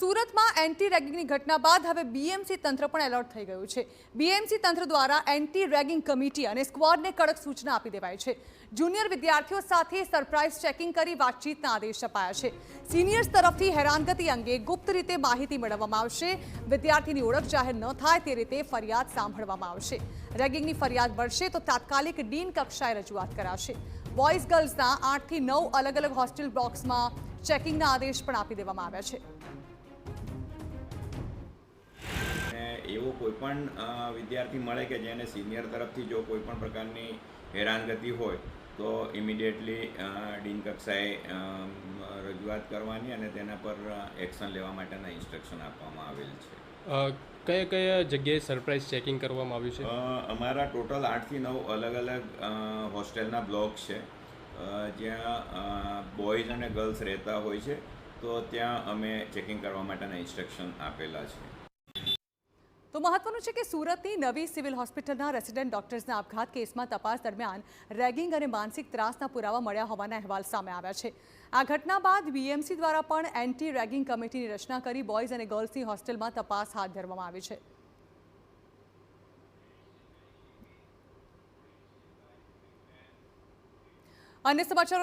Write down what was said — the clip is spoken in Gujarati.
સુરતમાં એન્ટી રેગિંગની ઘટના બાદ હવે બીએમસી તંત્ર પણ એલર્ટ થઈ ગયું છે। બીએમસી તંત્ર દ્વારા એન્ટી રેગિંગ કમિટી અને સ્ક્વોડને કડક સૂચના આપી દેવાઈ છે। જુનિયર વિદ્યાર્થીઓ સાથે સરપ્રાઇઝ ચેકિંગ કરી વાતચીતના આદેશ અપાયા છે। સિનિયર્સ તરફથી હેરાનગતિ અંગે ગુપ્ત રીતે માહિતી મેળવવામાં આવશે। વિદ્યાર્થીની ઓળખ જાહેર ન થાય તે રીતે ફરિયાદ સાંભળવામાં આવશે। રેગિંગની ફરિયાદ મળશે તો તાત્કાલિક ડીન કક્ષાએ રજૂઆત કરાશે। બોયઝ ગર્લ્સના 8 થી 9 અલગ અલગ હોસ્ટેલ બ્લોક્સમાં ચેકિંગના આદેશ પણ આપી દેવામાં આવ્યા છે। એવો કોઈપણ વિદ્યાર્થી મળે કે જેને સિનિયર તરફથી જો કોઈપણ પ્રકારની હેરાનગતિ હોય તો ઇમિડિયેટલી ડીન કક્ષાએ રજૂઆત કરવાની અને તેના પર એક્શન લેવા માટેના ઇન્સ્ટ્રક્શન આપવામાં આવેલ છે। કયા કયા જગ્યાએ સરપ્રાઇઝ ચેકિંગ કરવામાં આવ્યું છે? અમારા ટોટલ 8 થી 9 અલગ અલગ હોસ્ટેલના બ્લોક છે જ્યાં બોયઝ અને ગર્લ્સ રહેતા હોય છે, તો ત્યાં અમે ચેકિંગ કરવા માટેના ઇન્સ્ટ્રક્શન આપેલા છે। તો મહત્વનું છે કે સુરતની નવી સિવિલ હોસ્પિટલના રેસિડેન્ટ ડોક્ટર્સના આપઘાત કેસમાં તપાસ દરમિયાન રેગિંગ અને માનસિક ત્રાસના પુરાવા મળ્યા હોવાના અહેવાલ સામે આવ્યા છે। આ ઘટના બાદ બીએમસી દ્વારા પણ એન્ટી રેગિંગ કમિટીની રચના કરી બોયઝ અને ગર્લ્સની હોસ્ટેલમાં તપાસ હાથ ધરવામાં આવી છે। અન્ય સમાચારો